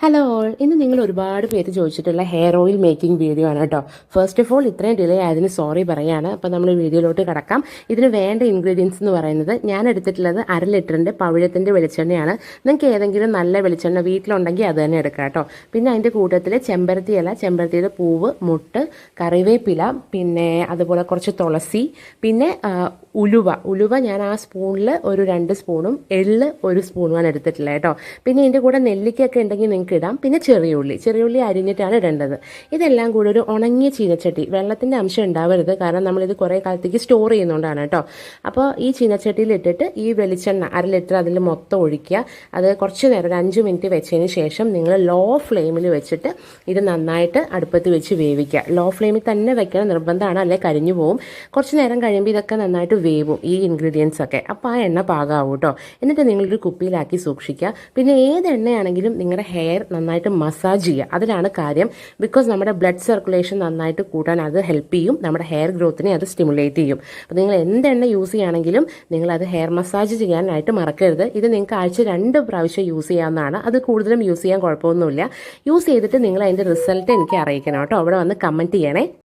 Hello all, ഇന്ന് നിങ്ങൾ ഒരുപാട് പേര് ചോദിച്ചിട്ടുള്ള ഹെയർ ഓയിൽ മേക്കിംഗ് വീഡിയോ ആണ് കേട്ടോ. ഫസ്റ്റ് ഓഫ് ഓൾ ഇത്രയും ഡിലേ ആയതിന് സോറി പറയാണ്. അപ്പോൾ നമ്മൾ വീഡിയോയിലോട്ട് കിടക്കാം. ഇതിന് വേണ്ട ഇൻഗ്രീഡിയൻസ് എന്ന് പറയുന്നത് ഞാൻ എടുത്തിട്ടുള്ളത് 1/2 ലിറ്ററിൻ്റെ പവിഴത്തിൻ്റെ വെളിച്ചെണ്ണയാണ്. നിങ്ങൾക്ക് ഏതെങ്കിലും നല്ല വെളിച്ചെണ്ണ വീട്ടിലുണ്ടെങ്കിൽ അത് തന്നെ എടുക്കാം കേട്ടോ. പിന്നെ അതിൻ്റെ കൂട്ടത്തിൽ ചെമ്പരത്തി ഇല, ചെമ്പരത്തിയുടെ പൂവ്, മുട്ട്, കറിവേപ്പില, പിന്നെ അതുപോലെ കുറച്ച് തുളസി, പിന്നെ ഉലുവ ഞാൻ ആ സ്പൂണിൽ ഒരു 2 സ്പൂണും എള്ള് 1 സ്പൂണുമാണ് എടുത്തിട്ടുള്ളത് കേട്ടോ. പിന്നെ ഇതിൻ്റെ കൂടെ നെല്ലിക്കയൊക്കെ ഉണ്ടെങ്കിൽ നിങ്ങൾക്ക് ഇടാം. പിന്നെ ചെറിയുള്ളി അരിഞ്ഞിട്ടാണ് ഇടേണ്ടത്. ഇതെല്ലാം കൂടെ ഒരു ഉണങ്ങിയ ചീനച്ചട്ടി, വെള്ളത്തിൻ്റെ അംശം ഉണ്ടാവരുത്, കാരണം നമ്മളിത് കുറേ കാലത്തേക്ക് സ്റ്റോർ ചെയ്യുന്നതുകൊണ്ടാണ് കേട്ടോ. അപ്പോൾ ഈ ചീനച്ചട്ടിയിൽ ഇട്ടിട്ട് ഈ വെളിച്ചെണ്ണ 1/2 ലിറ്റർ അതിൽ മൊത്തം ഒഴിക്കുക. അത് കുറച്ച് നേരം ഒരു 5 മിനിറ്റ് വെച്ചതിന് ശേഷം നിങ്ങൾ ലോ ഫ്ലെയിമിൽ വെച്ചിട്ട് ഇത് നന്നായിട്ട് അടുപ്പത്ത് വെച്ച് വേവിക്കുക. ലോ ഫ്ലെയിമിൽ തന്നെ വെക്കണം, നിർബന്ധമാണ്, അല്ലെങ്കിൽ കരിഞ്ഞു പോവും. കുറച്ച് നേരം കഴിയുമ്പോൾ ഇതൊക്കെ നന്നായിട്ട് വേവും, ഈ ഇൻഗ്രീഡിയൻസ് ഒക്കെ. അപ്പോൾ ആ എണ്ണ പാകാവും കേട്ടോ. എന്നിട്ട് നിങ്ങളൊരു കുപ്പിയിലാക്കി സൂക്ഷിക്കുക. പിന്നെ ഏത് എണ്ണയാണെങ്കിലും നിങ്ങളുടെ ഹെയർ നന്നായിട്ട് മസാജ് ചെയ്യുക, അതിലാണ് കാര്യം. ബിക്കോസ് നമ്മുടെ ബ്ലഡ് സർക്കുലേഷൻ നന്നായിട്ട് കൂട്ടാൻ അത് ഹെൽപ്പ് ചെയ്യും, നമ്മുടെ ഹെയർ ഗ്രോത്തിനെ അത് സ്റ്റിമുലേറ്റ് ചെയ്യും. അപ്പോൾ നിങ്ങൾ എന്ത് എണ്ണ യൂസ് ചെയ്യുകയാണെങ്കിലും നിങ്ങളത് ഹെയർ മസാജ് ചെയ്യാനായിട്ട് മറക്കരുത്. ഇത് നിങ്ങൾക്ക് ആഴ്ച 2 പ്രാവശ്യം യൂസ് ചെയ്യാവുന്നതാണ്. അത് കൂടുതലും യൂസ് ചെയ്യാൻ കുഴപ്പമൊന്നുമില്ല. യൂസ് ചെയ്തിട്ട് നിങ്ങൾ അതിൻ്റെ റിസൾട്ട് എനിക്ക് അറിയിക്കണം കേട്ടോ. അവിടെ വന്ന് കമൻറ്റ് ചെയ്യണേ.